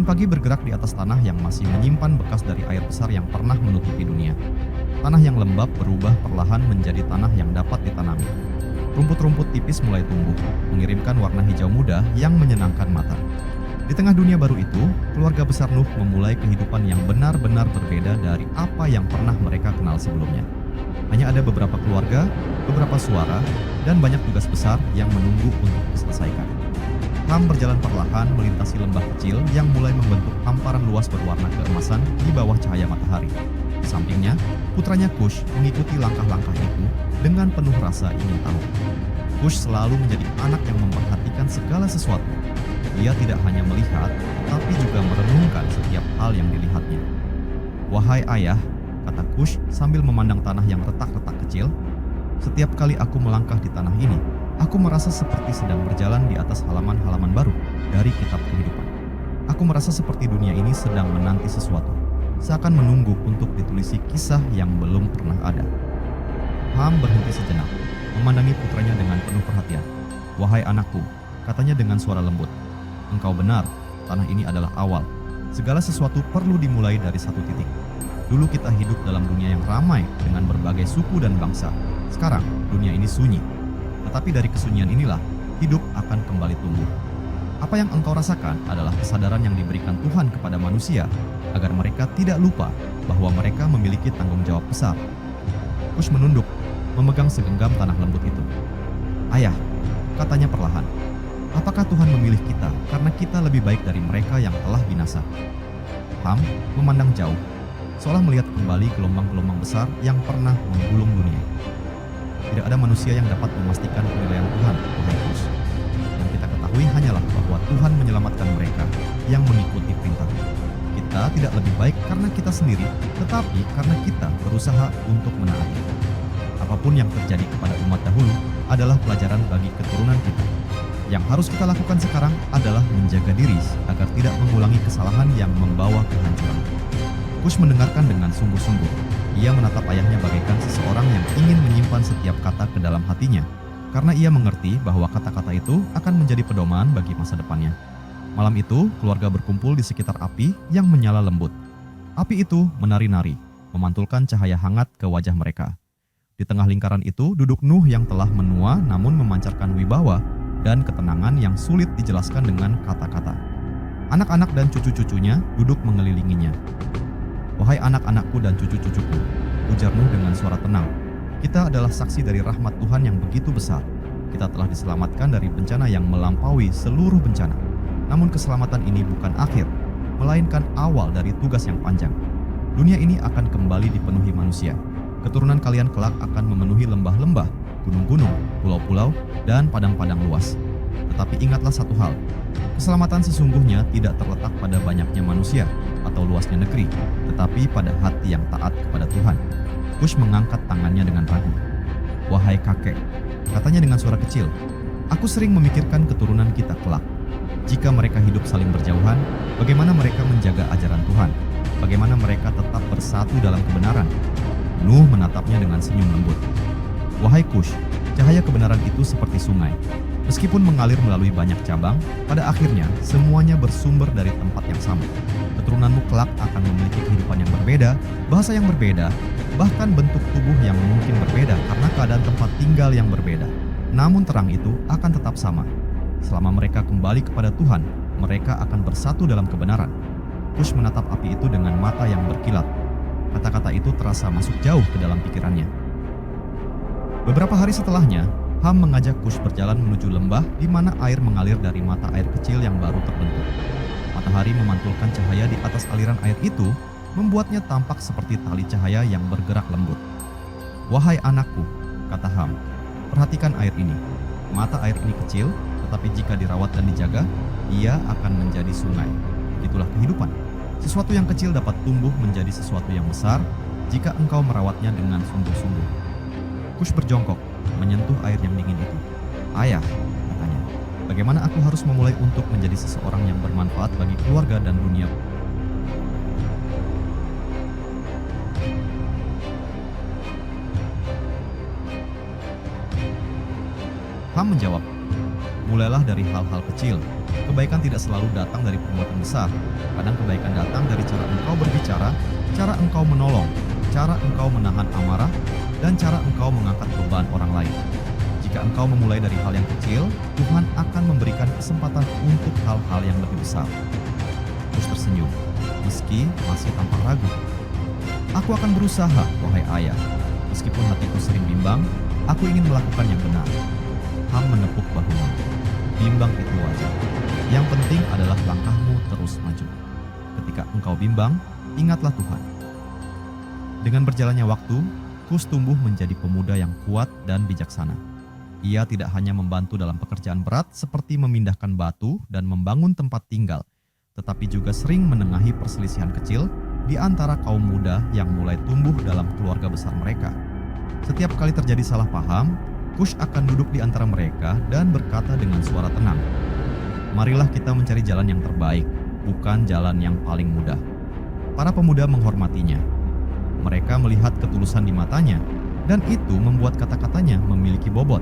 pagi bergerak di atas tanah yang masih menyimpan bekas dari air besar yang pernah menutupi dunia. Tanah yang lembab berubah perlahan menjadi tanah yang dapat ditanami. Rumput-rumput tipis mulai tumbuh, mengirimkan warna hijau muda yang menyenangkan mata. Di tengah dunia baru itu, keluarga besar Nuh memulai kehidupan yang benar-benar berbeda dari apa yang pernah mereka kenal sebelumnya. Hanya ada beberapa keluarga, beberapa suara, dan banyak tugas besar yang menunggu untuk diselesaikan. Ham berjalan perlahan melintasi lembah kecil yang mulai membentuk hamparan luas berwarna keemasan di bawah cahaya matahari. Di sampingnya, putranya Kush mengikuti langkah-langkah itu dengan penuh rasa ingin tahu. Kush selalu menjadi anak yang memperhatikan segala sesuatu. Ia tidak hanya melihat, tapi juga merenungkan setiap hal yang dilihatnya. "Wahai ayah," kata Kush sambil memandang tanah yang retak-retak kecil, "setiap kali aku melangkah di tanah ini, aku merasa seperti sedang berjalan di atas halaman-halaman baru dari kitab kehidupan. Aku merasa seperti dunia ini sedang menanti sesuatu, seakan menunggu untuk ditulisi kisah yang belum pernah ada." Ham berhenti sejenak, memandangi putranya dengan penuh perhatian. "Wahai anakku," katanya dengan suara lembut, "engkau benar, tanah ini adalah awal. Segala sesuatu perlu dimulai dari satu titik. Dulu kita hidup dalam dunia yang ramai dengan berbagai suku dan bangsa. Sekarang dunia ini sunyi. Tetapi dari kesunyian inilah hidup akan kembali tumbuh. Apa yang engkau rasakan adalah kesadaran yang diberikan Tuhan kepada manusia agar mereka tidak lupa bahwa mereka memiliki tanggung jawab besar." Kush menunduk, memegang segenggam tanah lembut itu. "Ayah," katanya perlahan, "apakah Tuhan memilih kita karena kita lebih baik dari mereka yang telah binasa?" Ham memandang jauh, seolah melihat kembali gelombang-gelombang besar yang pernah menggulung dunia. "Tidak ada manusia yang dapat memastikan penilaian Tuhan, wahai Kush. Yang kita ketahui hanyalah bahwa Tuhan menyelamatkan mereka yang mengikuti perintah. Kita tidak lebih baik karena kita sendiri, tetapi karena kita berusaha untuk menaati. Apapun yang terjadi kepada umat dahulu adalah pelajaran bagi keturunan kita. Yang harus kita lakukan sekarang adalah menjaga diri agar tidak mengulangi kesalahan yang membawa kehancuran." Kush mendengarkan dengan sungguh-sungguh. Ia menatap ayahnya bagaikan seseorang yang ingin menyimpan setiap kata ke dalam hatinya, karena ia mengerti bahwa kata-kata itu akan menjadi pedoman bagi masa depannya. Malam itu, keluarga berkumpul di sekitar api yang menyala lembut. Api itu menari-nari, memantulkan cahaya hangat ke wajah mereka. Di tengah lingkaran itu duduk Nuh yang telah menua namun memancarkan wibawa dan ketenangan yang sulit dijelaskan dengan kata-kata. Anak-anak dan cucu-cucunya duduk mengelilinginya. "Wahai anak-anakku dan cucu-cucuku," ujar Nuh dengan suara tenang, "kita adalah saksi dari rahmat Tuhan yang begitu besar. Kita telah diselamatkan dari bencana yang melampaui seluruh bencana. Namun keselamatan ini bukan akhir, melainkan awal dari tugas yang panjang. Dunia ini akan kembali dipenuhi manusia. Keturunan kalian kelak akan memenuhi lembah-lembah, gunung-gunung, pulau-pulau, dan padang-padang luas. Tetapi ingatlah satu hal, keselamatan sesungguhnya tidak terletak pada banyaknya manusia atau luasnya negeri, tetapi pada hati yang taat kepada Tuhan." Kush mengangkat tangannya dengan ragu. "Wahai kakek," katanya dengan suara kecil, "aku sering memikirkan keturunan kita kelak. Jika mereka hidup saling berjauhan, bagaimana mereka menjaga ajaran Tuhan? Bagaimana mereka tetap bersatu dalam kebenaran?" Nuh menatapnya dengan senyum lembut. "Wahai Kush, cahaya kebenaran itu seperti sungai. Meskipun mengalir melalui banyak cabang, pada akhirnya semuanya bersumber dari tempat yang sama. Keturunanmu kelak akan memiliki kehidupan yang berbeda, bahasa yang berbeda, bahkan bentuk tubuh yang mungkin berbeda karena keadaan tempat tinggal yang berbeda. Namun terang itu akan tetap sama. Selama mereka kembali kepada Tuhan, mereka akan bersatu dalam kebenaran." Kush menatap api itu dengan mata yang berkilat. Kata-kata itu terasa masuk jauh ke dalam pikirannya. Beberapa hari setelahnya, Ham mengajak Kush berjalan menuju lembah di mana air mengalir dari mata air kecil yang baru terbentuk. Matahari memantulkan cahaya di atas aliran air itu, membuatnya tampak seperti tali cahaya yang bergerak lembut. "Wahai anakku," kata Ham, "perhatikan air ini. Mata air ini kecil, tetapi jika dirawat dan dijaga, ia akan menjadi sungai. Itulah kehidupan. Sesuatu yang kecil dapat tumbuh menjadi sesuatu yang besar jika engkau merawatnya dengan sungguh-sungguh." Kush berjongkok, menyentuh air yang dingin itu. "Ayah," katanya, "bagaimana aku harus memulai untuk menjadi seseorang yang bermanfaat bagi keluarga dan dunia?" Ham menjawab, Bermulailah dari hal-hal kecil. Kebaikan tidak selalu datang dari perbuatan besar. Kadang kebaikan datang dari cara engkau berbicara, cara engkau menolong, cara engkau menahan amarah, dan cara engkau mengangkat beban orang lain. Jika engkau memulai dari hal yang kecil, Tuhan akan memberikan kesempatan untuk hal-hal yang lebih besar. Kus tersenyum, meski masih tampak ragu. Aku akan berusaha, wahai ayah. Meskipun hatiku sering bimbang, aku ingin melakukan yang benar. Ham menepuk bahunya. Bimbang itu wajar. Yang penting adalah langkahmu terus maju. Ketika engkau bimbang, ingatlah Tuhan. Dengan berjalannya waktu, Kus tumbuh menjadi pemuda yang kuat dan bijaksana. Ia tidak hanya membantu dalam pekerjaan berat seperti memindahkan batu dan membangun tempat tinggal, tetapi juga sering menengahi perselisihan kecil di antara kaum muda yang mulai tumbuh dalam keluarga besar mereka. Setiap kali terjadi salah paham, Kus akan duduk di antara mereka dan berkata dengan suara tenang, "Marilah kita mencari jalan yang terbaik, bukan jalan yang paling mudah." Para pemuda menghormatinya. Mereka melihat ketulusan di matanya, dan itu membuat kata-katanya memiliki bobot.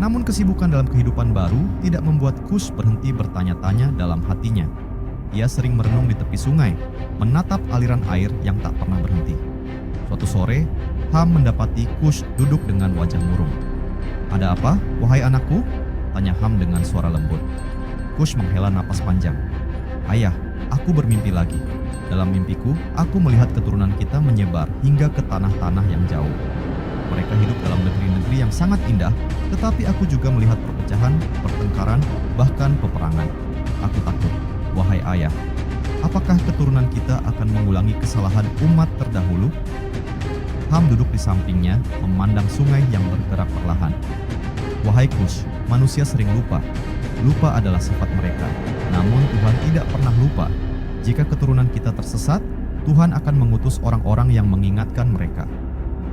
Namun kesibukan dalam kehidupan baru tidak membuat Kus berhenti bertanya-tanya dalam hatinya. Ia sering merenung di tepi sungai, menatap aliran air yang tak pernah berhenti. Suatu sore, Ham mendapati Kus duduk dengan wajah murung. "Ada apa, wahai anakku?" tanya Ham dengan suara lembut. Kus menghela napas panjang. "Ayah, aku bermimpi lagi. Dalam mimpiku, aku melihat keturunan kita menyebar hingga ke tanah-tanah yang jauh. Mereka hidup dalam negeri-negeri yang sangat indah, tetapi aku juga melihat perpecahan, pertengkaran, bahkan peperangan. Aku takut, wahai ayah. Apakah keturunan kita akan mengulangi kesalahan umat terdahulu?" Ham duduk di sampingnya, memandang sungai yang bergerak perlahan. "Wahai Kus, manusia sering lupa. Lupa adalah sifat mereka. Namun Tuhan tidak pernah lupa. Jika keturunan kita tersesat, Tuhan akan mengutus orang-orang yang mengingatkan mereka.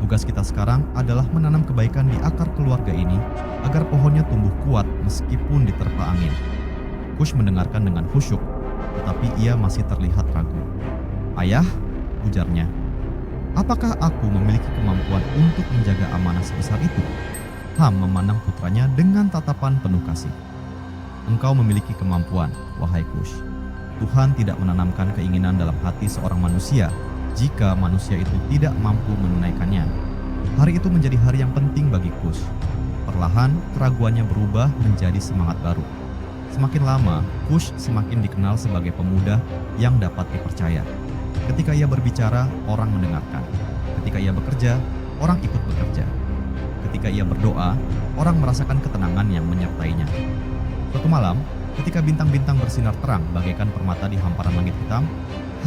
Tugas kita sekarang adalah menanam kebaikan di akar keluarga ini agar pohonnya tumbuh kuat meskipun diterpa angin." Kus mendengarkan dengan khusyuk, tetapi ia masih terlihat ragu. "Ayah," ujarnya, "apakah aku memiliki kemampuan untuk menjaga amanah sebesar itu?" Ham memandang putranya dengan tatapan penuh kasih. "Engkau memiliki kemampuan, wahai Kus. Tuhan tidak menanamkan keinginan dalam hati seorang manusia jika manusia itu tidak mampu menunaikannya." Hari itu menjadi hari yang penting bagi Kus. Perlahan, keraguannya berubah menjadi semangat baru. Semakin lama, Kus semakin dikenal sebagai pemuda yang dapat dipercaya. Ketika ia berbicara, orang mendengarkan. Ketika ia bekerja, orang ikut bekerja. Ketika ia berdoa, orang merasakan ketenangan yang menyertainya. Suatu malam, ketika bintang-bintang bersinar terang bagaikan permata di hamparan langit hitam,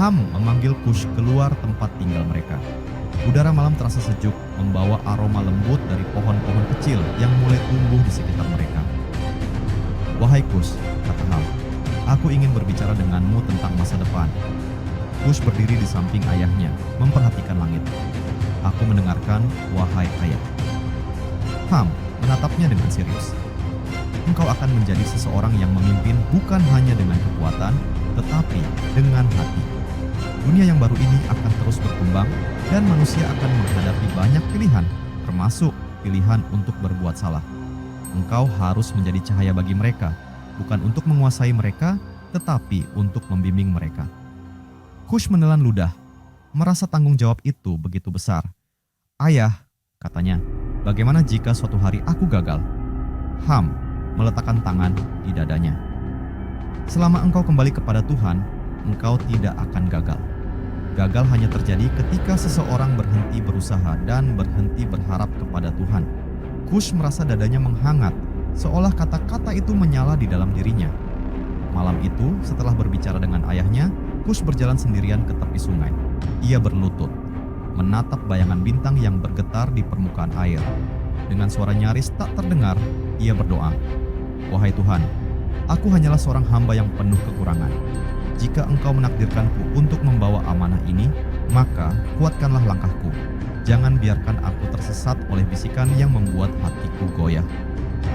Ham memanggil Kus keluar tempat tinggal mereka. Udara malam terasa sejuk, membawa aroma lembut dari pohon-pohon kecil yang mulai tumbuh di sekitar mereka. "Wahai Kus," kata Ham, "aku ingin berbicara denganmu tentang masa depan." Kus berdiri di samping ayahnya, memperhatikan langit. "Aku mendengarkan, wahai ayah." Ham menatapnya dengan serius. "Engkau akan menjadi seseorang yang memimpin bukan hanya dengan kekuatan, tetapi dengan hati. Dunia yang baru ini akan terus berkembang dan manusia akan menghadapi banyak pilihan, termasuk pilihan untuk berbuat salah. Engkau harus menjadi cahaya bagi mereka, bukan untuk menguasai mereka, tetapi untuk membimbing mereka." Kus menelan ludah, merasa tanggung jawab itu begitu besar. "Ayah," katanya, "bagaimana jika suatu hari aku gagal?" Ham meletakkan tangan di dadanya. "Selama engkau kembali kepada Tuhan, engkau tidak akan gagal. Gagal hanya terjadi ketika seseorang berhenti berusaha dan berhenti berharap kepada Tuhan." Kus merasa dadanya menghangat, seolah kata-kata itu menyala di dalam dirinya. Malam itu, setelah berbicara dengan ayahnya, Kus berjalan sendirian ke tepi sungai. Ia berlutut, menatap bayangan bintang yang bergetar di permukaan air. Dengan suara nyaris tak terdengar, ia berdoa, "Wahai Tuhan, aku hanyalah seorang hamba yang penuh kekurangan. Jika Engkau menakdirkanku untuk membawa amanah ini, maka kuatkanlah langkahku. Jangan biarkan aku tersesat oleh bisikan yang membuat hatiku goyah."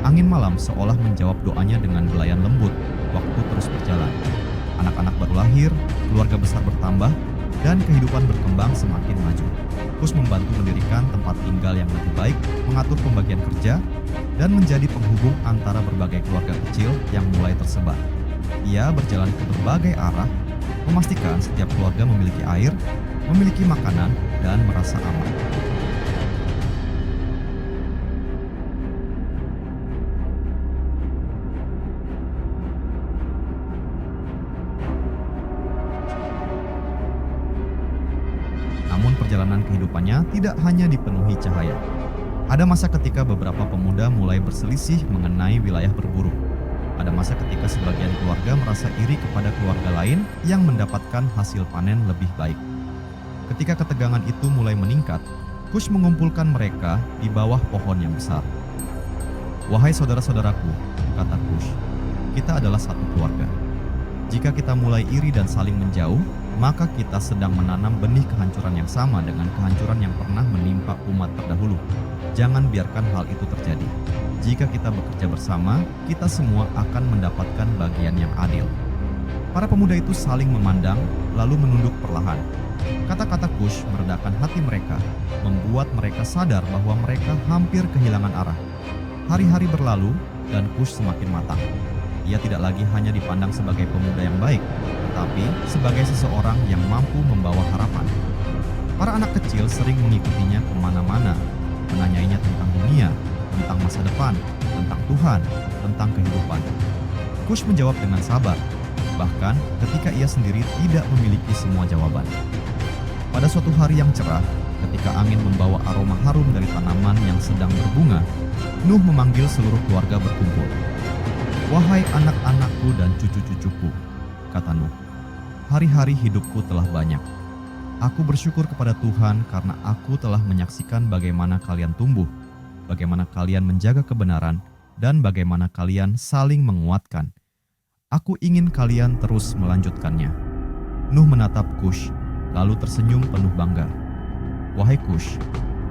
Angin malam seolah menjawab doanya dengan belayan lembut. Waktu terus berjalan. Anak-anak baru lahir, keluarga besar bertambah, dan kehidupan berkembang semakin maju. Kush membantu mendirikan tempat tinggal yang lebih baik, mengatur pembagian kerja, dan menjadi penghubung antara berbagai keluarga kecil yang mulai tersebar. Ia berjalan ke berbagai arah, memastikan setiap keluarga memiliki air, memiliki makanan, dan merasa aman. Namun perjalanan kehidupannya tidak hanya dipenuhi cahaya. Ada masa ketika beberapa pemuda mulai berselisih mengenai wilayah berburu. Ada masa ketika sebagian keluarga merasa iri kepada keluarga lain yang mendapatkan hasil panen lebih baik. Ketika ketegangan itu mulai meningkat, Kush mengumpulkan mereka di bawah pohon yang besar. "Wahai saudara-saudaraku," kata Kush, "kita adalah satu keluarga. Jika kita mulai iri dan saling menjauh, maka kita sedang menanam benih kehancuran yang sama dengan kehancuran yang pernah menimpa umat terdahulu. Jangan biarkan hal itu terjadi. Jika kita bekerja bersama, kita semua akan mendapatkan bagian yang adil." Para pemuda itu saling memandang, lalu menunduk perlahan. Kata-kata Kush meredakan hati mereka, membuat mereka sadar bahwa mereka hampir kehilangan arah. Hari-hari berlalu, dan Kush semakin matang. Ia tidak lagi hanya dipandang sebagai pemuda yang baik, tetapi sebagai seseorang yang mampu membawa harapan. Para anak kecil sering mengikutinya kemana-mana, menanyainya tentang dunia, tentang masa depan, tentang Tuhan, tentang kehidupan. Kush menjawab dengan sabar, bahkan ketika ia sendiri tidak memiliki semua jawaban. Pada suatu hari yang cerah, ketika angin membawa aroma harum dari tanaman yang sedang berbunga, Nuh memanggil seluruh keluarga berkumpul. "Wahai anak-anakku dan cucu-cucuku," kata Nuh, "hari-hari hidupku telah banyak. Aku bersyukur kepada Tuhan karena aku telah menyaksikan bagaimana kalian tumbuh, bagaimana kalian menjaga kebenaran, dan bagaimana kalian saling menguatkan. Aku ingin kalian terus melanjutkannya." Nuh menatap Kush, lalu tersenyum penuh bangga. "Wahai Kush,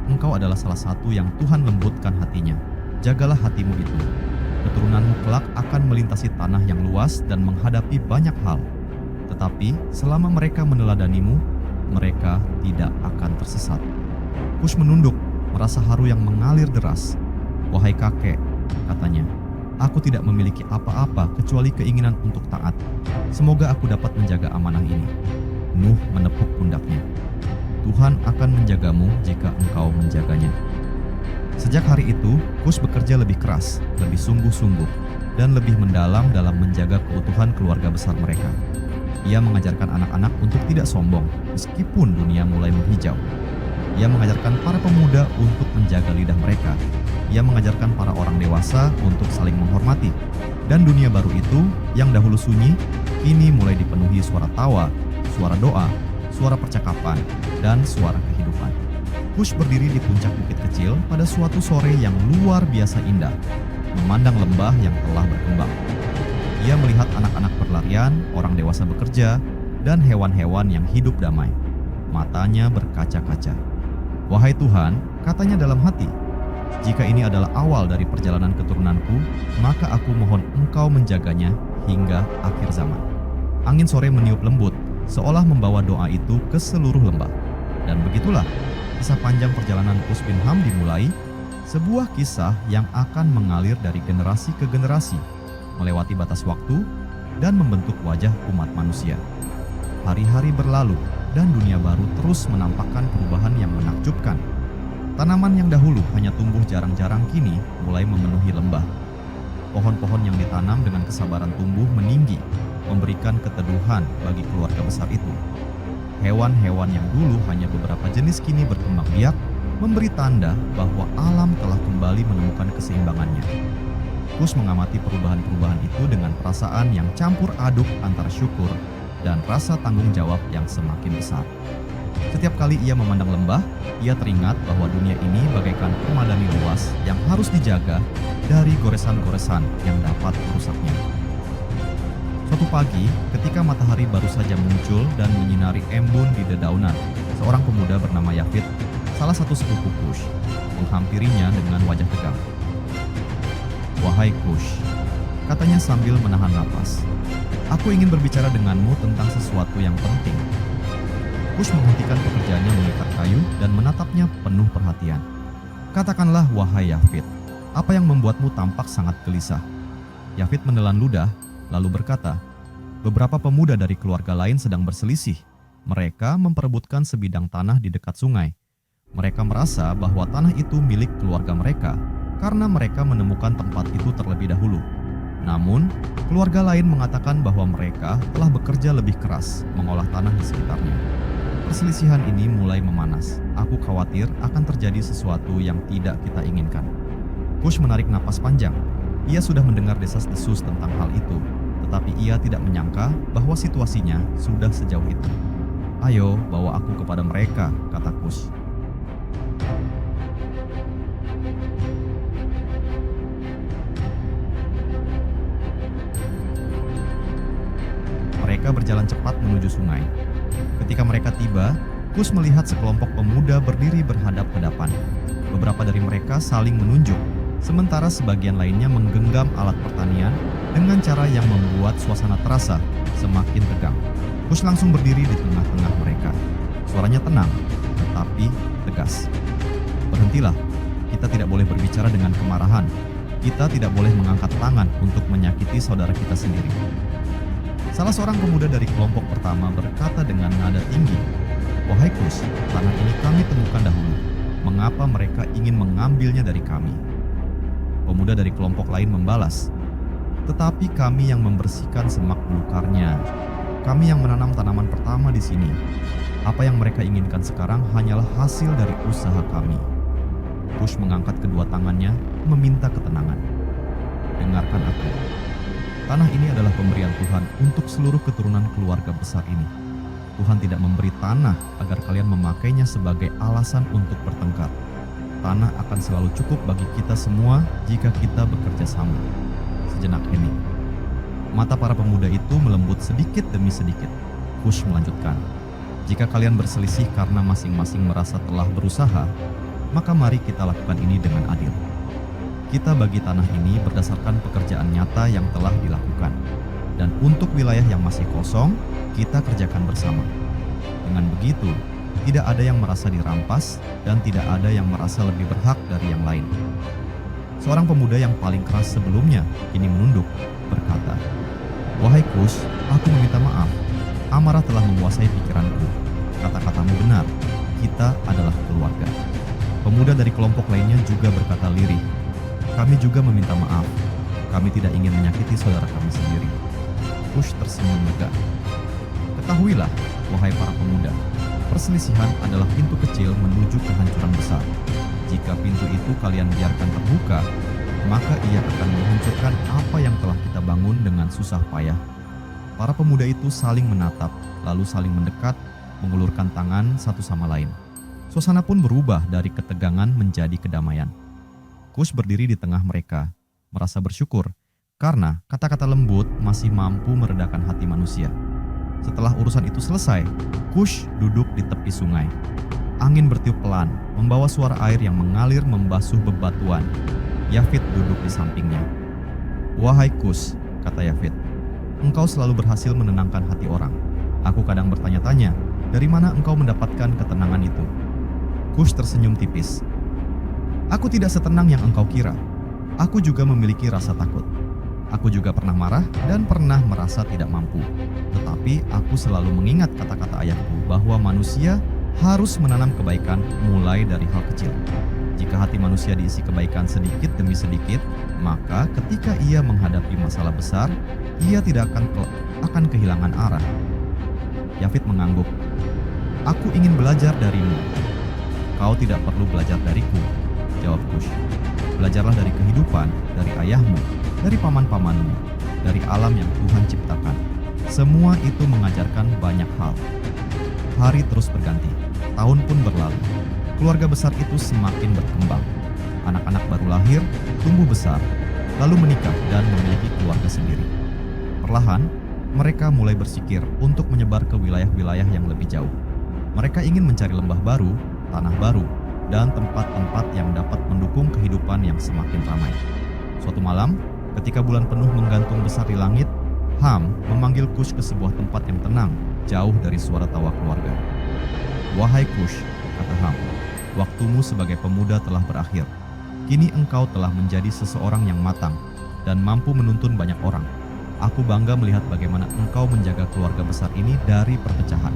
engkau adalah salah satu yang Tuhan lembutkan hatinya. Jagalah hatimu itu. Keturunanmu kelak akan melintasi tanah yang luas dan menghadapi banyak hal. Tetapi selama mereka meneladanimu, mereka tidak akan tersesat." Kush menunduk, merasa haru yang mengalir deras. "Wahai kakek," katanya, "aku tidak memiliki apa-apa kecuali keinginan untuk taat. Semoga aku dapat menjaga amanah ini." Nuh menepuk pundaknya. "Tuhan akan menjagamu jika engkau menjaganya." Sejak hari itu, Kush bekerja lebih keras, lebih sungguh-sungguh, dan lebih mendalam dalam menjaga keutuhan keluarga besar mereka. Ia mengajarkan anak-anak untuk tidak sombong, meskipun dunia mulai menghijau. Ia mengajarkan para pemuda untuk menjaga lidah mereka. Ia mengajarkan para orang dewasa untuk saling menghormati. Dan dunia baru itu, yang dahulu sunyi, kini mulai dipenuhi suara tawa, suara doa, suara percakapan, dan suara kehidupan. Kush berdiri di puncak bukit kecil pada suatu sore yang luar biasa indah, memandang lembah yang telah berkembang. Ia melihat anak-anak berlarian, orang dewasa bekerja, dan hewan-hewan yang hidup damai. Matanya berkaca-kaca. "Wahai Tuhan," katanya dalam hati, "jika ini adalah awal dari perjalanan keturunanku, maka aku mohon Engkau menjaganya hingga akhir zaman." Angin sore meniup lembut, seolah membawa doa itu ke seluruh lembah. Dan begitulah, kisah panjang perjalanan Kush bin Ham dimulai, sebuah kisah yang akan mengalir dari generasi ke generasi, melewati batas waktu, dan membentuk wajah umat manusia. Hari-hari berlalu, dan dunia baru terus menampakkan perubahan yang menakjubkan. Tanaman yang dahulu hanya tumbuh jarang-jarang kini mulai memenuhi lembah. Pohon-pohon yang ditanam dengan kesabaran tumbuh meninggi, memberikan keteduhan bagi keluarga besar itu. Hewan-hewan yang dulu hanya beberapa jenis kini berkembang biak, memberi tanda bahwa alam telah kembali menemukan keseimbangannya. Kush mengamati perubahan-perubahan itu dengan perasaan yang campur aduk antara syukur dan rasa tanggung jawab yang semakin besar. Setiap kali ia memandang lembah, ia teringat bahwa dunia ini bagaikan permadani luas yang harus dijaga dari goresan-goresan yang dapat merusaknya. Suatu pagi, ketika matahari baru saja muncul dan menyinari embun di dedaunan, seorang pemuda bernama Yafid, salah satu sepupu Kush, menghampirinya dengan wajah tegang. "Wahai Kush," katanya sambil menahan napas, "aku ingin berbicara denganmu tentang sesuatu yang penting." Kush menghentikan pekerjaannya mengikat kayu dan menatapnya penuh perhatian. Katakanlah, wahai Yafid, apa yang membuatmu tampak sangat gelisah? Yafid menelan ludah, lalu berkata, beberapa pemuda dari keluarga lain sedang berselisih. Mereka memperebutkan sebidang tanah di dekat sungai. Mereka merasa bahwa tanah itu milik keluarga mereka karena mereka menemukan tempat itu terlebih dahulu. Namun, keluarga lain mengatakan bahwa mereka telah bekerja lebih keras mengolah tanah di sekitarnya. Perselisihan ini mulai memanas. Aku khawatir akan terjadi sesuatu yang tidak kita inginkan. Kush menarik napas panjang. Ia sudah mendengar desas-desus tentang hal itu, tetapi ia tidak menyangka bahwa situasinya sudah sejauh itu. Ayo, bawa aku kepada mereka, kata Kush. Mereka berjalan cepat menuju sungai. Ketika mereka tiba, Kush melihat sekelompok pemuda berdiri berhadap-hadapan. Beberapa dari mereka saling menunjuk, sementara sebagian lainnya menggenggam alat pertanian dengan cara yang membuat suasana terasa semakin tegang. Kush langsung berdiri di tengah-tengah mereka. Suaranya tenang, tetapi tegas. Berhentilah, kita tidak boleh berbicara dengan kemarahan. Kita tidak boleh mengangkat tangan untuk menyakiti saudara kita sendiri. Salah seorang pemuda dari kelompok pertama berkata dengan nada tinggi, wahai Kush, tanah ini kami temukan dahulu. Mengapa mereka ingin mengambilnya dari kami? Pemuda dari kelompok lain membalas, tetapi kami yang membersihkan semak belukarnya. Kami yang menanam tanaman pertama di sini. Apa yang mereka inginkan sekarang hanyalah hasil dari usaha kami. Kush mengangkat kedua tangannya, meminta ketenangan. Dengarkan aku. Tanah ini adalah pemberian Tuhan untuk seluruh keturunan keluarga besar ini. Tuhan tidak memberi tanah agar kalian memakainya sebagai alasan untuk bertengkar. Tanah akan selalu cukup bagi kita semua jika kita bekerja sama. Sejenak hening. Mata para pemuda itu melembut sedikit demi sedikit. Kush melanjutkan, jika kalian berselisih karena masing-masing merasa telah berusaha, maka mari kita lakukan ini dengan adil. Kita bagi tanah ini berdasarkan pekerjaan nyata yang telah dilakukan. Dan untuk wilayah yang masih kosong, kita kerjakan bersama. Dengan begitu, tidak ada yang merasa dirampas dan tidak ada yang merasa lebih berhak dari yang lain. Seorang pemuda yang paling keras sebelumnya kini menunduk, berkata, wahai Kush, aku meminta maaf. Amarah telah menguasai pikiranku. Kata-katamu benar, kita adalah keluarga. Pemuda dari kelompok lainnya juga berkata lirih, kami juga meminta maaf. Kami tidak ingin menyakiti saudara kami sendiri. Kush tersenyum lega. Ketahuilah, wahai para pemuda, perselisihan adalah pintu kecil menuju kehancuran besar. Jika pintu itu kalian biarkan terbuka, maka ia akan menghancurkan apa yang telah kita bangun dengan susah payah. Para pemuda itu saling menatap, lalu saling mendekat, mengulurkan tangan satu sama lain. Suasana pun berubah dari ketegangan menjadi kedamaian. Kush berdiri di tengah mereka, merasa bersyukur karena kata-kata lembut masih mampu meredakan hati manusia. Setelah urusan itu selesai, Kush duduk di tepi sungai. Angin bertiup pelan, membawa suara air yang mengalir membasuh bebatuan. Yafid duduk di sampingnya. Wahai Kush, kata Yafid, engkau selalu berhasil menenangkan hati orang. Aku kadang bertanya-tanya, dari mana engkau mendapatkan ketenangan itu? Kush tersenyum tipis. Aku tidak setenang yang engkau kira. Aku juga memiliki rasa takut. Aku juga pernah marah dan pernah merasa tidak mampu. Tetapi aku selalu mengingat kata-kata ayahku bahwa manusia harus menanam kebaikan mulai dari hal kecil. Jika hati manusia diisi kebaikan sedikit demi sedikit, maka ketika ia menghadapi masalah besar, ia tidak akan kehilangan arah. Yafid mengangguk. Aku ingin belajar darimu. Kau tidak perlu belajar dariku, jawab Kush. Belajarlah dari kehidupan, dari ayahmu, dari paman-pamanmu, dari alam yang Tuhan ciptakan. Semua itu mengajarkan banyak hal. Hari terus berganti, tahun pun berlalu. Keluarga besar itu semakin berkembang. Anak-anak baru lahir, tumbuh besar, lalu menikah dan memiliki keluarga sendiri. Perlahan, mereka mulai bersikir untuk menyebar ke wilayah-wilayah yang lebih jauh. Mereka ingin mencari lembah baru, tanah baru, dan tempat-tempat yang dapat mendukung kehidupan yang semakin ramai. Suatu malam, ketika bulan penuh menggantung besar di langit, Ham memanggil Kush ke sebuah tempat yang tenang, jauh dari suara tawa keluarga. "Wahai Kush," kata Ham, "waktumu sebagai pemuda telah berakhir. Kini engkau telah menjadi seseorang yang matang dan mampu menuntun banyak orang. Aku bangga melihat bagaimana engkau menjaga keluarga besar ini dari perpecahan."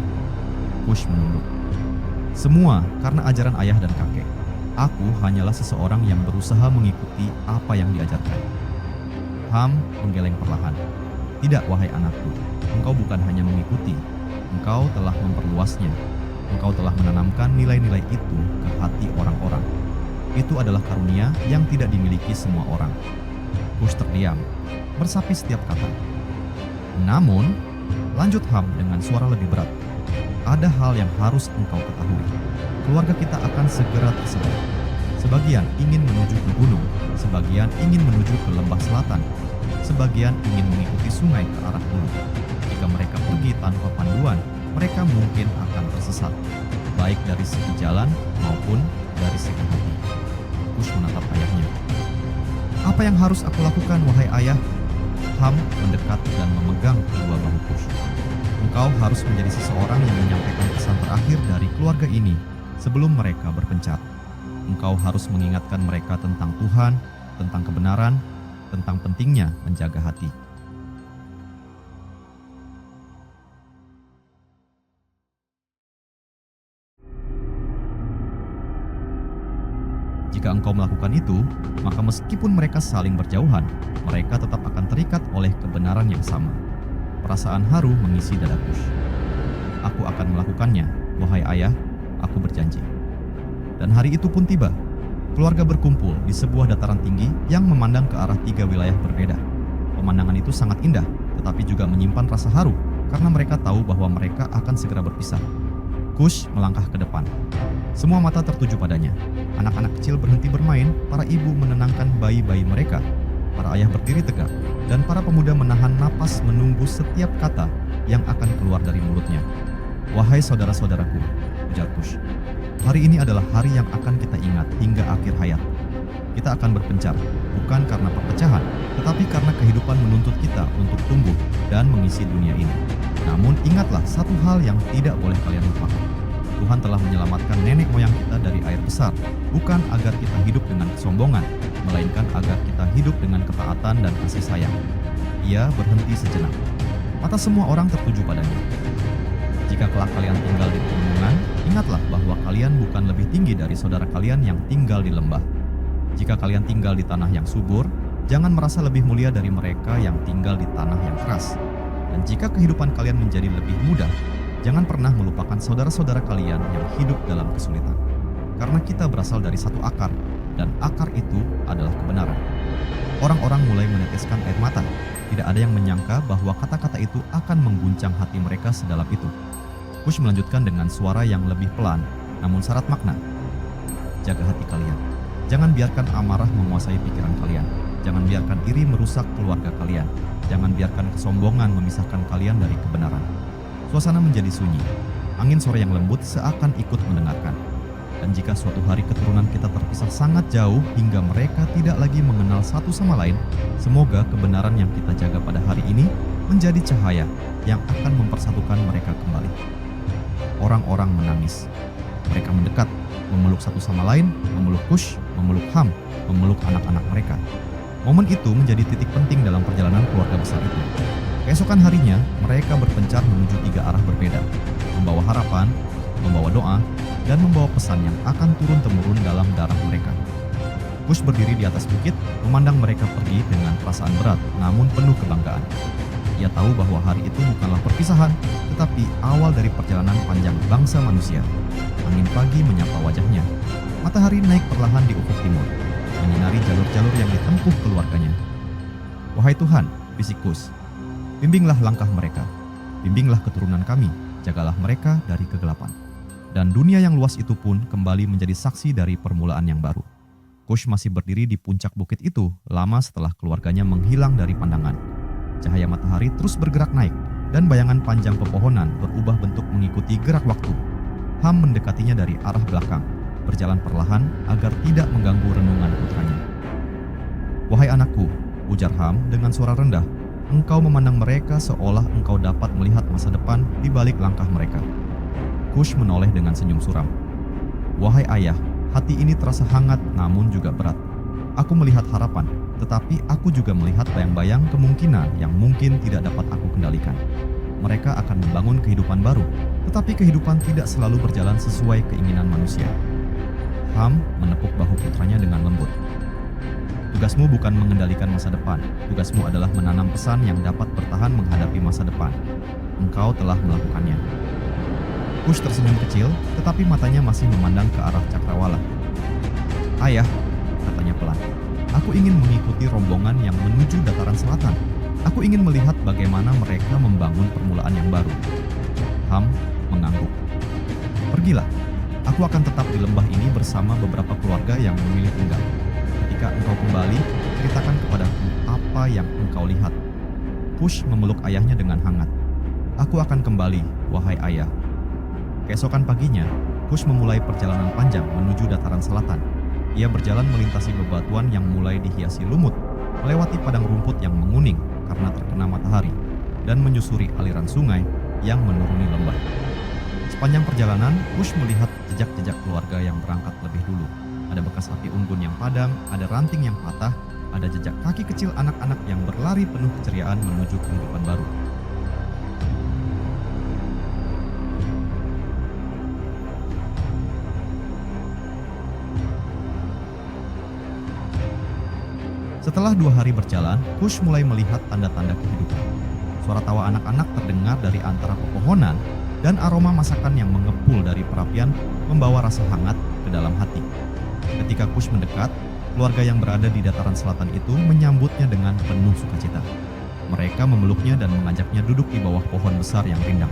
Kush menunduk. "Semua karena ajaran ayah dan kakek. Aku hanyalah seseorang yang berusaha mengikuti apa yang diajarkan." Ham menggeleng perlahan. "Tidak, wahai anakku, engkau bukan hanya mengikuti, engkau telah memperluasnya. Engkau telah menanamkan nilai-nilai itu ke hati orang-orang. Itu adalah karunia yang tidak dimiliki semua orang." Kush terdiam, meresapi setiap kata. "Namun," lanjut Ham dengan suara lebih berat, "ada hal yang harus engkau ketahui. Keluarga kita akan segera tersebar. Sebagian ingin menuju ke gunung, sebagian ingin menuju ke lembah selatan, sebagian ingin mengikuti sungai ke arah hulu. Jika mereka pergi tanpa panduan, mereka mungkin akan tersesat, baik dari segi jalan maupun dari segi hati." Kush menatap ayahnya. "Apa yang harus aku lakukan, wahai ayah?" Ham mendekat dan memegang kedua bahu Kush. "Engkau harus menjadi seseorang yang menyampaikan pesan terakhir dari keluarga ini sebelum mereka berpencar. Engkau harus mengingatkan mereka tentang Tuhan, tentang kebenaran, tentang pentingnya menjaga hati." Jika engkau melakukan itu, maka meskipun mereka saling berjauhan, mereka tetap akan terikat oleh kebenaran yang sama. Perasaan haru mengisi dada Kush. "Aku akan melakukannya, wahai ayah, aku berjanji." Dan hari itu pun tiba. Keluarga berkumpul di sebuah dataran tinggi yang memandang ke arah 3 wilayah berbeda. Pemandangan itu sangat indah, tetapi juga menyimpan rasa haru karena mereka tahu bahwa mereka akan segera berpisah. Kush melangkah ke depan. Semua mata tertuju padanya. Anak-anak kecil berhenti bermain, para ibu menenangkan bayi-bayi mereka. Para ayah berdiri tegak, dan para pemuda menahan napas menunggu setiap kata yang akan keluar dari mulutnya. "Wahai saudara-saudaraku," ujar Kush, "hari ini adalah hari yang akan kita ingat hingga akhir hayat. Kita akan berpencar, bukan karena perpecahan, tetapi karena kehidupan menuntut kita untuk tumbuh dan mengisi dunia ini. Namun ingatlah satu hal yang tidak boleh kalian lupakan. Tuhan telah menyelamatkan nenek moyang kita dari air besar, bukan agar kita hidup dengan kesombongan, melainkan agar kita hidup dengan ketaatan dan kasih sayang." Ia berhenti sejenak. Mata semua orang tertuju padanya. "Jika kelak kalian tinggal di pegunungan, ingatlah bahwa kalian bukan lebih tinggi dari saudara kalian yang tinggal di lembah. Jika kalian tinggal di tanah yang subur, jangan merasa lebih mulia dari mereka yang tinggal di tanah yang keras. Dan jika kehidupan kalian menjadi lebih mudah, jangan pernah melupakan saudara-saudara kalian yang hidup dalam kesulitan. Karena kita berasal dari satu akar, dan akar itu adalah kebenaran." Orang-orang mulai meneteskan air mata. Tidak ada yang menyangka bahwa kata-kata itu akan mengguncang hati mereka sedalam itu. Kush melanjutkan dengan suara yang lebih pelan, namun syarat makna. "Jaga hati kalian. Jangan biarkan amarah menguasai pikiran kalian. Jangan biarkan iri merusak keluarga kalian. Jangan biarkan kesombongan memisahkan kalian dari kebenaran." Suasana menjadi sunyi. Angin sore yang lembut seakan ikut mendengarkan. "Dan jika suatu hari keturunan kita terpisah sangat jauh hingga mereka tidak lagi mengenal satu sama lain, semoga kebenaran yang kita jaga pada hari ini menjadi cahaya yang akan mempersatukan mereka kembali." Orang-orang menangis. Mereka mendekat, memeluk satu sama lain, memeluk Kush, memeluk Ham, memeluk anak-anak mereka. Momen itu menjadi titik penting dalam perjalanan keluarga besar itu. Keesokan harinya, mereka berpencar menuju 3 arah berbeda, membawa harapan, membawa doa, dan membawa pesan yang akan turun-temurun dalam darah mereka. Kush berdiri di atas bukit, memandang mereka pergi dengan perasaan berat, namun penuh kebanggaan. Ia tahu bahwa hari itu bukanlah perpisahan, tetapi awal dari perjalanan panjang bangsa manusia. Angin pagi menyapa wajahnya. Matahari naik perlahan di ufuk timur, menyinari jalur-jalur yang ditempuh keluarganya. "Wahai Tuhan," bisik Kush, "bimbinglah langkah mereka, bimbinglah keturunan kami, jagalah mereka dari kegelapan." Dan dunia yang luas itu pun kembali menjadi saksi dari permulaan yang baru. Kush masih berdiri di puncak bukit itu lama setelah keluarganya menghilang dari pandangan. Cahaya matahari terus bergerak naik, dan bayangan panjang pepohonan berubah bentuk mengikuti gerak waktu. Ham mendekatinya dari arah belakang, berjalan perlahan agar tidak mengganggu renungan putranya. "Wahai anakku," ujar Ham dengan suara rendah, "engkau memandang mereka seolah engkau dapat melihat masa depan di balik langkah mereka." Kush menoleh dengan senyum suram. Wahai ayah, hati ini terasa hangat namun juga berat. Aku melihat harapan, tetapi aku juga melihat bayang-bayang kemungkinan yang mungkin tidak dapat aku kendalikan. Mereka akan membangun kehidupan baru, tetapi kehidupan tidak selalu berjalan sesuai keinginan manusia. Ham menepuk bahu putranya dengan lembut. Tugasmu bukan mengendalikan masa depan, tugasmu adalah menanam pesan yang dapat bertahan menghadapi masa depan. Engkau telah melakukannya. Kush tersenyum kecil, tetapi matanya masih memandang ke arah cakrawala. Ayah, katanya pelan, aku ingin mengikuti rombongan yang menuju dataran selatan. Aku ingin melihat bagaimana mereka membangun permulaan yang baru. Ham mengangguk. Pergilah, aku akan tetap di lembah ini bersama beberapa keluarga yang memilih tinggal. Ketika engkau kembali, ceritakan kepadaku apa yang engkau lihat. Kush memeluk ayahnya dengan hangat. Aku akan kembali, wahai ayah. Keesokan paginya, Kush memulai perjalanan panjang menuju dataran selatan. Ia berjalan melintasi bebatuan yang mulai dihiasi lumut, melewati padang rumput yang menguning karena terkena matahari, dan menyusuri aliran sungai yang menuruni lembah. Sepanjang perjalanan, Kush melihat jejak-jejak keluarga yang berangkat lebih dulu. Ada bekas api unggun yang padam, ada ranting yang patah, ada jejak kaki kecil anak-anak yang berlari penuh keceriaan menuju kehidupan baru. Setelah 2 hari berjalan, Kush mulai melihat tanda-tanda kehidupan. Suara tawa anak-anak terdengar dari antara pepohonan, dan aroma masakan yang mengepul dari perapian membawa rasa hangat ke dalam hati. Ketika Kush mendekat, keluarga yang berada di dataran selatan itu menyambutnya dengan penuh sukacita. Mereka memeluknya dan mengajaknya duduk di bawah pohon besar yang rindang.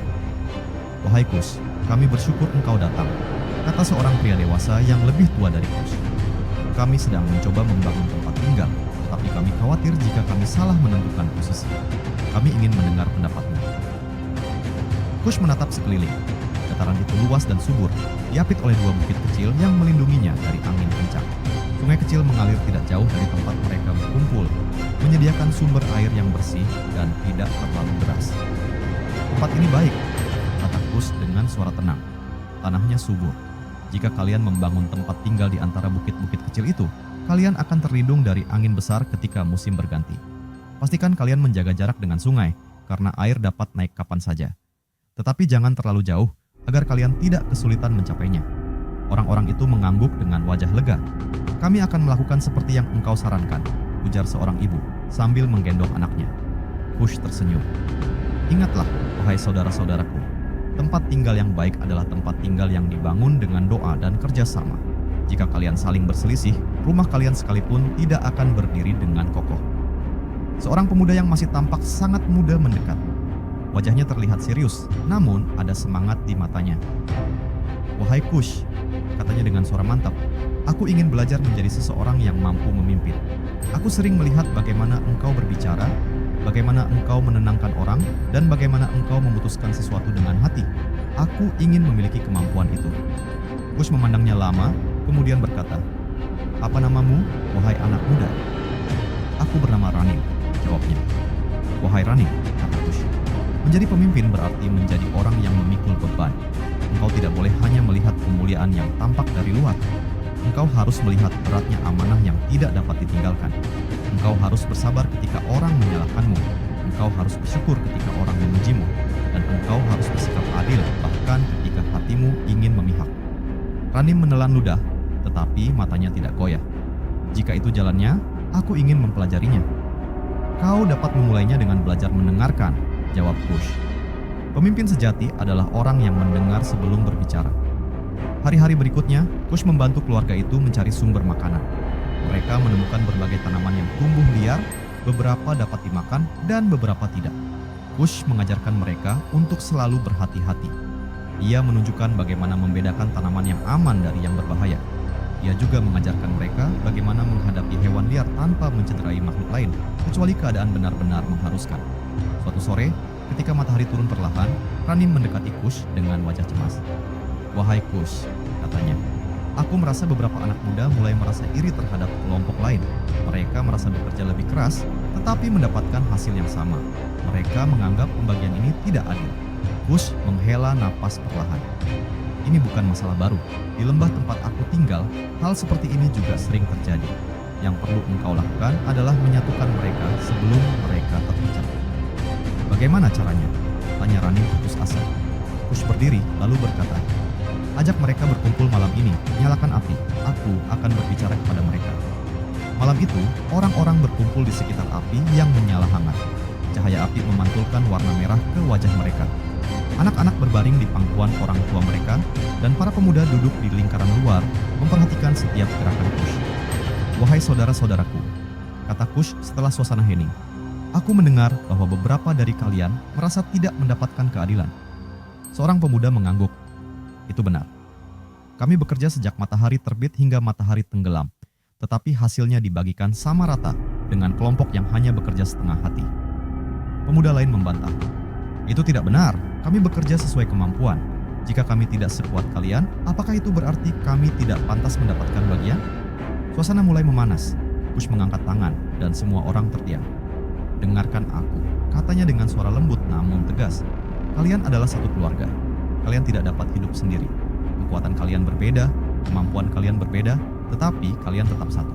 Wahai Kush, kami bersyukur engkau datang, kata seorang pria dewasa yang lebih tua dari Kush. Kami sedang mencoba membangun tempat tinggal, tetapi kami khawatir jika kami salah menentukan posisi. Kami ingin mendengar pendapatmu. Kush menatap sekeliling. Dataran itu luas dan subur, diapit oleh 2 bukit kecil yang melindunginya dari angin kencang. Sungai kecil mengalir tidak jauh dari tempat mereka berkumpul, menyediakan sumber air yang bersih dan tidak terlalu deras. Tempat ini baik, kata Kush dengan suara tenang. Tanahnya subur. Jika kalian membangun tempat tinggal di antara bukit-bukit kecil itu, kalian akan terlindung dari angin besar ketika musim berganti. Pastikan kalian menjaga jarak dengan sungai, karena air dapat naik kapan saja. Tetapi jangan terlalu jauh, agar kalian tidak kesulitan mencapainya. Orang-orang itu mengangguk dengan wajah lega. Kami akan melakukan seperti yang engkau sarankan, ujar seorang ibu, sambil menggendong anaknya. Kush tersenyum. Ingatlah, wahai saudara-saudaraku, tempat tinggal yang baik adalah tempat tinggal yang dibangun dengan doa dan kerjasama. Jika kalian saling berselisih, rumah kalian sekalipun tidak akan berdiri dengan kokoh. Seorang pemuda yang masih tampak sangat muda mendekat. Wajahnya terlihat serius, namun ada semangat di matanya. Wahai Kush, katanya dengan suara mantap, aku ingin belajar menjadi seseorang yang mampu memimpin. Aku sering melihat bagaimana engkau berbicara, bagaimana engkau menenangkan orang, dan bagaimana engkau memutuskan sesuatu dengan hati. Aku ingin memiliki kemampuan itu. Kush memandangnya lama, kemudian berkata, apa namamu, wahai anak muda? Aku bernama Ranim, jawabnya. Wahai Ranim, kata Kush. Menjadi pemimpin berarti menjadi orang yang memikul beban. Engkau tidak boleh hanya melihat kemuliaan yang tampak dari luar. Engkau harus melihat beratnya amanah yang tidak dapat ditinggalkan. Engkau harus bersabar ketika orang menyalahkanmu. Engkau harus bersyukur ketika orang memujimu. Dan engkau harus bersikap adil bahkan ketika hatimu ingin memihak. Ranim menelan ludah, tetapi matanya tidak goyah. Jika itu jalannya, aku ingin mempelajarinya. Kau dapat memulainya dengan belajar mendengarkan, jawab Kush. Pemimpin sejati adalah orang yang mendengar sebelum berbicara. Hari-hari berikutnya, Kush membantu keluarga itu mencari sumber makanan. Mereka menemukan berbagai tanaman yang tumbuh liar, beberapa dapat dimakan dan beberapa tidak. Kush mengajarkan mereka untuk selalu berhati-hati. Ia menunjukkan bagaimana membedakan tanaman yang aman dari yang berbahaya. Ia juga mengajarkan mereka bagaimana menghadapi hewan liar tanpa mencederai makhluk lain, kecuali keadaan benar-benar mengharuskan. Suatu sore, ketika matahari turun perlahan, Ranim mendekati Kush dengan wajah cemas. Wahai Kush, katanya, aku merasa beberapa anak muda mulai merasa iri terhadap kelompok lain. Mereka merasa bekerja lebih keras, tetapi mendapatkan hasil yang sama. Mereka menganggap pembagian ini tidak adil. Kush menghela napas perlahan. Ini bukan masalah baru. Di lembah tempat aku tinggal, hal seperti ini juga sering terjadi. Yang perlu engkau lakukan adalah menyatukan mereka sebelum mereka terpecah. Bagaimana caranya? Tanya Ranin putus asa. Kush berdiri lalu berkata, ajak mereka berkumpul malam ini, nyalakan api. Aku akan berbicara kepada mereka. Malam itu, orang-orang berkumpul di sekitar api yang menyala hangat. Cahaya api memantulkan warna merah ke wajah mereka. Anak-anak berbaring di pangkuan orang tua mereka, dan para pemuda duduk di lingkaran luar memperhatikan setiap gerakan Kush. Wahai saudara-saudaraku, kata Kush setelah suasana hening, aku mendengar bahwa beberapa dari kalian merasa tidak mendapatkan keadilan. Seorang pemuda mengangguk. Itu benar. Kami bekerja sejak matahari terbit hingga matahari tenggelam, tetapi hasilnya dibagikan sama rata dengan kelompok yang hanya bekerja setengah hati. Pemuda lain membantah. Itu tidak benar, kami bekerja sesuai kemampuan. Jika kami tidak sekuat kalian, apakah itu berarti kami tidak pantas mendapatkan bagian? Suasana mulai memanas. Kush mengangkat tangan dan semua orang terdiam. Dengarkan aku, katanya dengan suara lembut namun tegas. Kalian adalah satu keluarga. Kalian tidak dapat hidup sendiri. Kekuatan kalian berbeda, kemampuan kalian berbeda, tetapi kalian tetap satu.